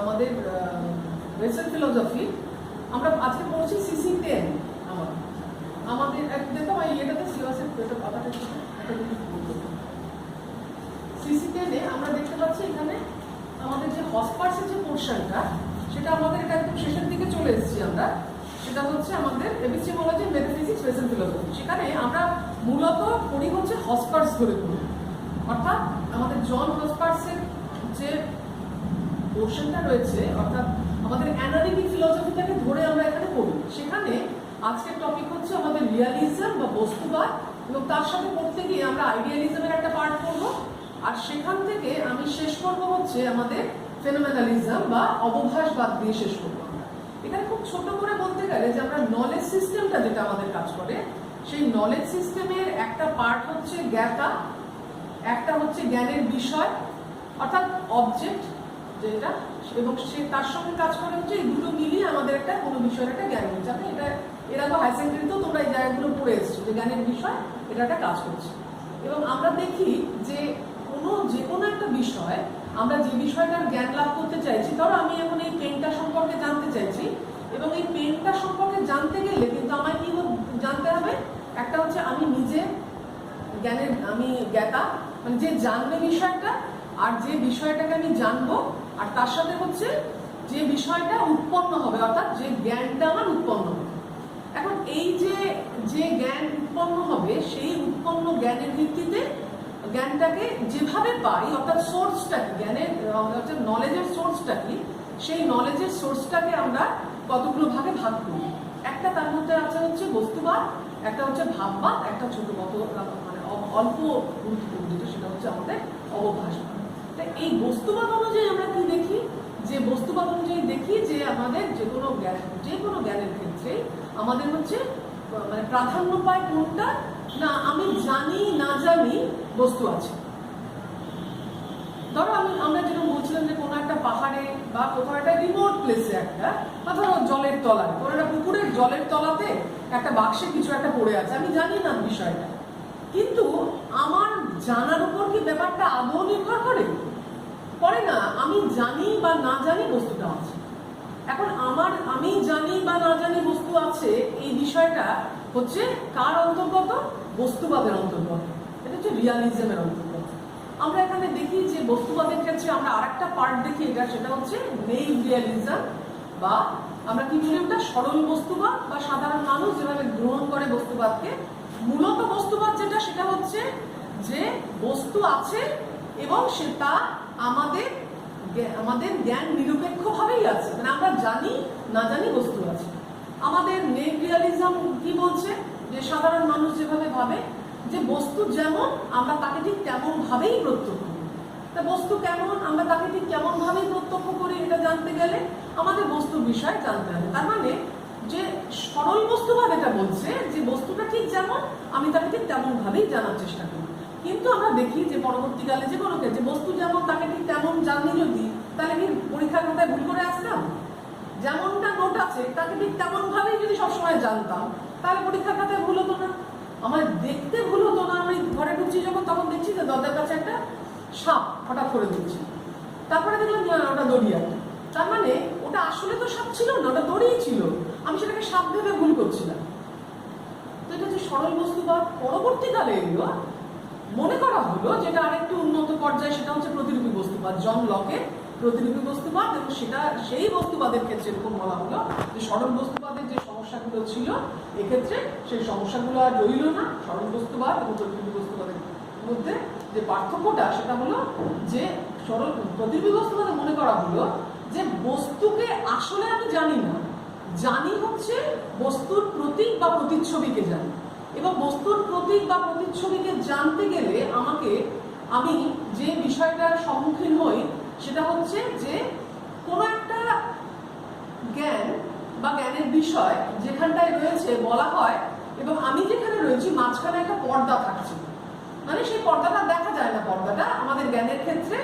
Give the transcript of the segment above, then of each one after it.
আমাদের western philosophy আমরা আজকে পড়ছি সিসি 10। আমাদের দেখো এটাতে সিলেবাসের কথাটা সিসি 10-এ আমরা দেখতে পাচ্ছি এখানে আমাদের যে হসপার্সের যে পোর্শনটা সেটা আমাদের এটা একদম শেষের দিকে চলে এসেছি আমরা। সেটা হচ্ছে আমাদের এপিস্টেমোলজি, মেটাফিজিক্স, ওয়েস্টার্ন ফিলোসফি। সেখানে আমরা মূলত পড়ি হচ্ছে হসপার্স ধরে পড়ি, অর্থাৎ আমাদের জন হসপার্সের যে পোর্শনটা রয়েছে, অর্থাৎ আমাদের অ্যানালিটিক ফিলোসফিটাকে ধরে আমরা এখানে পড়ি। সেখানে আজকের টপিক হচ্ছে আমাদের রিয়ালিজম বা বস্তুবাদ, এবং তার সাথে পড়তে গিয়ে আমরা আইডিয়ালিজমের একটা পার্ট পড়বো, আর সেখান থেকে আমি শেষ করবো হচ্ছে আমাদের ফেনোমেনালিজম বা অবভাসবাদ দিয়ে শেষ করবো। এখানে খুব ছোট করে বলতে গেলে যে আমরা নলেজ সিস্টেমটা যেটা আমাদের কাজ করে, সেই নলেজ সিস্টেমের একটা পার্ট হচ্ছে জ্ঞাতা, একটা হচ্ছে জ্ঞানের বিষয় অর্থাৎ অবজেক্ট যেটা, এবং সে তার সঙ্গে কাজ করে হচ্ছে এই দুটো মিলিয়ে আমাদের একটা কোনো বিষয়ের একটা জ্ঞান হচ্ছে। আপনি এটা এর আগে হাই সেকেন্ডারিতেও তোমরা এই জায়গাগুলো পড়ে এসছো যে জ্ঞানের বিষয় এটা একটা কাজ করছে। এবং আমরা দেখি যে যে কোনো একটা বিষয় আমরা যে বিষয়টার জ্ঞান লাভ করতে চাইছি, ধরো আমি এখন এই পেনটা সম্পর্কে জানতে চাইছি, এবং এই পেনটা সম্পর্কে জানতে গেলে কিন্তু আমায় কি জানতে হবে, একটা হচ্ছে আমি নিজে জ্ঞানের আমি জ্ঞাতা মানে যে জানবে বিষয়টা, আর যে বিষয়টাকে আমি জানবো, আর তার সাথে হচ্ছে যে বিষয়টা উৎপন্ন হবে অর্থাৎ যে জ্ঞানটা আমার উৎপন্ন হবে। এখন এই যে জ্ঞান উৎপন্ন হবে সেই উৎপন্ন জ্ঞানের ভিত্তিতে জ্ঞানটাকে যেভাবে পাই অর্থাৎ সোর্সটা কি, জ্ঞানের অর্থাৎ নলেজের সোর্সটা কি, সেই নলেজের সোর্সটাকে আমরা কতগুলো ভাগে ভাগ করি। একটা তার মধ্যে আছে হচ্ছে বস্তুবাদ, একটা হচ্ছে ভাববাদ, একটা ছোট মানে অল্প গুরুত্বপূর্ণ যেটা সেটা হচ্ছে আমাদের অবভাসবাদ। তাই এই বস্তুবাদ অনুযায়ী আমরা কি দেখি, যে বস্তুবাদ অনুযায়ী দেখি যে আমাদের যে কোনো জ্ঞানের ক্ষেত্রে আমাদের হচ্ছে মানে প্রাধান্য পায় কোনটা, না আমি জানি না জানি বস্তু আছে। ধরো আমরা যেরকম বলছিলাম যে কোনো একটা পাহাড়ে বা কোথাও একটা রিমোট প্লেসে একটা, বা ধরো জলের তলায়, কোনো একটা পুকুরের জলের তলাতে একটা বাক্সে কিছু একটা পড়ে আছে, আমি জানি না বিষয়টা, কিন্তু আমার জানার উপর কি ব্যাপারটা আদৌ নির্ভর করে না। আমি জানি বা না জানি বস্তুটা আছে। এখন আমি জানি বা না জানি বস্তু আছে এই বিষয়টা হচ্ছে কার অন্তর্গত, বস্তুবাদের অন্তর্গত, এটা হচ্ছে রিয়ালিজমের অন্তর্গত। আমরা এখানে দেখি যে বস্তুবাদের ক্ষেত্রে আমরা আরেকটা পার্ট দেখি, এটা সেটা হচ্ছে নেইভ রিয়ালিজম, বা আমরা কি বলি ওটা সরল বস্তুবাদ, বা সাধারণ মানুষ যেভাবে গ্রহণ করে বস্তুবাদকে। মূলত বস্তুবাদ যেটা সেটা হচ্ছে যে বস্তু আছে এবং সেটা আমাদের জ্ঞান নিরপেক্ষ ভাবেই আছে, মানে আমরা জানি না জানি বস্তু আছে। আমাদের নেইভ রিয়ালিজম কি বলছে, যে সাধারণ মানুষ যেভাবে ভাবে যে বস্তু যেমন আমরা তাকে ঠিক তেমন ভাবেই প্রত্যক্ষ করি। তা বস্তু কেমন আমরা তাকে ঠিক কেমন ভাবেই প্রত্যক্ষ করি, এটা জানতে গেলে আমাদের বস্তুর বিষয় জানতে হবে। তার মানে যে সরল বস্তুবাদ এটা বলছে যে বস্তুটা ঠিক যেমন আমি তাকে ঠিক তেমন ভাবেই জানার চেষ্টা করি। কিন্তু আমরা দেখি যে পরবর্তীকালে যে কোনো ক্ষেত্রে বস্তু যেমন তাকে ঠিক তেমন জানলে যদি, তাহলে কি পরীক্ষার খাতায় ভুল করে আসতাম? যেমনটা নোট আছে তাকে ঠিক তেমন ভাবেই যদি সবসময় জানতাম, তাহলে পরীক্ষার খাতায় ভুল হতো না, আমার দেখতে ভুল হতো না। আমি ঘরে ঢুকছি যখন, তখন দেখছি যে দরজার কাছে একটা সাপ হঠাৎ করে দিচ্ছি, তারপরে দেখলাম ওটা দড়ি একটা, তার মানে ওটা আসলে তো সাপ ছিল না, ওটা দড়িই ছিল, আমি সেটাকে সাপ ভেবে ভুল করছিলাম। তো এটা হচ্ছে সরল বস্তুবাদ। পরবর্তীকালে এগুলো মনে করা হলো যেটা আরেকটু উন্নত পর্যায়ে, সেটা হচ্ছে প্রতিরূপী বস্তুবাদ, জন লকের প্রতিরূপী বস্তুবাদ। এবং সেটা সেই বস্তুবাদের ক্ষেত্রে এরকম বলা হলো যে সরল বস্তুবাদের যে সমস্যাগুলো ছিল এক্ষেত্রে সেই সমস্যাগুলো আর রইল না। সরল বস্তুবাদ এবং প্রতিরূপী বস্তুবাদের মধ্যে যে পার্থক্যটা সেটা হলো যে প্রতিরূপী বস্তুবাদে মনে করা হলো যে বস্তুকে আসলে আমি জানি না, জানি হচ্ছে বস্তুর প্রতীক বা প্রতিচ্ছবিকে জানি, এবং বস্তুর প্রতীক বা প্রতিচ্ছবিকে জানতে গেলে আমি যে বিষয়টার সম্মুখীন হই সেটা হচ্ছে যে কোনো একটা জ্ঞান বা জ্ঞানের বিষয় যেখানটায় রয়েছে বলা হয়, এবং আমি যেখানে রয়েছি মাঝখানে একটা পর্দা থাকছে, মানে সেই পর্দাটা দেখা যায় না। পর্দাটা আমাদের জ্ঞানের ক্ষেত্রে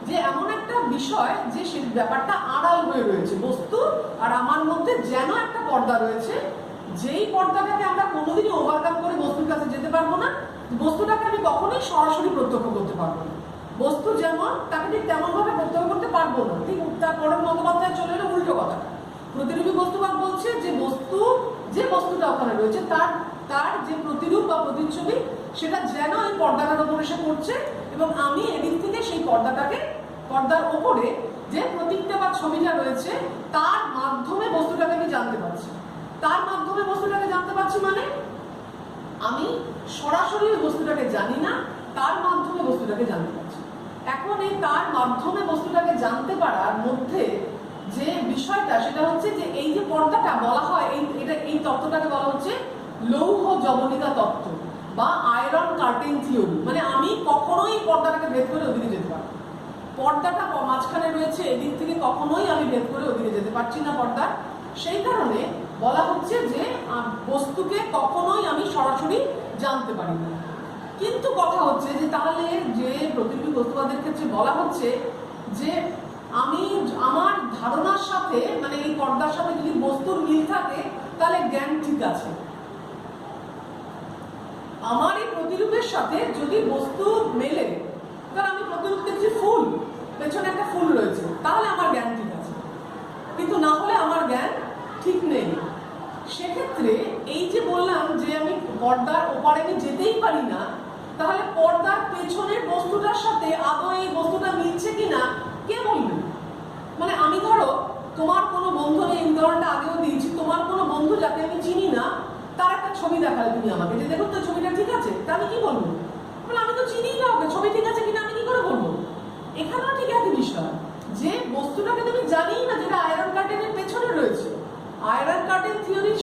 যে এমন একটা বিষয় যে সেই ব্যাপারটা আড়াল হয়ে রয়েছে, বস্তু আর আমার মধ্যে যেন একটা পর্দা রয়েছে, যেই পর্দাটাকে আমরা কোনোদিনই ওভারকাম করে বস্তুর কাছে যেতে পারবো না, বস্তুটাকে আমি কখনোই সরাসরি প্রত্যক্ষ করতে পারবো না। বস্তু যেমন তাকে ঠিক তেমন ভাবে প্রত্যক্ষ করতে পারবো পারবো না, ঠিক তার পরের মতবাদটা চলে এলো উল্টো কথা। প্রতিরূপী বস্তুবাদ বলছে যে বস্তুটা ওখানে রয়েছে তার যে প্রতিরূপ বা প্রতিচ্ছবি সেটা যেন এই পর্দাটার উপর এসে পড়ছে, এবং আমি এদিক থেকে সেই পর্দার ওপরে যে প্রতীকটা বা ছবিটা রয়েছে তার মাধ্যমে বস্তুটাকে আমি জানতে পারছি। তার মাধ্যমে বস্তুটাকে জানতে পারছি মানে আমি সরাসরি ওই বস্তুটাকে জানি না, তার মাধ্যমে বস্তুটাকে জানতে পারছি। এখন এই তার মাধ্যমে বস্তুটাকে জানতে পারার মধ্যে যে বিষয়টা সেটা হচ্ছে যে এই যে পর্দাটা বলা হয়, এই তত্ত্বটাকে বলা হচ্ছে লৌহ যবনিকা তত্ত্ব বা আয়রন কার্টেন থিওরি। মানে আমি কখনোই পর্দাটাকে ভেদ করে ওদিকে যেতে পারবো, পর্দাটা মাঝখানে রয়েছে, এদিক থেকে কখনোই আমি ভেদ করে ওদিকে যেতে পারছি না পর্দা। সেই কারণে বলা হচ্ছে যে বস্তুকে কখনোই আমি সরাসরি জানতে পারি না। কিন্তু কথা হচ্ছে যে তাহলে যে প্রতিরূপী বস্তুবাদের ক্ষেত্রে বলা হচ্ছে যে আমি আমার ধারণার সাথে মানে এই পর্দার সাথে যদি বস্তুর মিল থাকে তাহলে জ্ঞান ঠিক আছে। আমার এই প্রতিরূপের সাথে যদি বস্তু মেলে, কারণ আমি প্রতিরূপ দেখছি ফুল, পেছনে একটা ফুল রয়েছে, তাহলে আমার জ্ঞান ঠিক আছে, কিন্তু না হলে আমার জ্ঞান ঠিক নেই। সেক্ষেত্রে এই যে বললাম যে আমি পর্দার ওপারে আমি যেতেই পারি না, তাহলে পর্দার পেছনের বস্তুটার সাথে আদৌ এই বস্তুটা মিলছে কিনা কে বলবে? মানে আমি ধরো তোমার কোনো বন্ধু, আমি এই উদাহরণটা আগেও দিয়েছি, তোমার কোনো বন্ধু যাকে আমি চিনি না তার একটা ছবি দেখালে তুমি আমাকে, যে দেখুন তো ছবিটা ঠিক আছে, তা আমি কি বলবো? বলে আমি তো চিনি না ওকে, ছবি ঠিক আছে কিনা আমি কি করে বলবো? এখানেও ঠিক একই বিষয়, যে বস্তুটাকে তুমি জানি না যেটা আয়রন কার্টেনের পেছনে রয়েছে। আয়রন কার্টেন থিওরির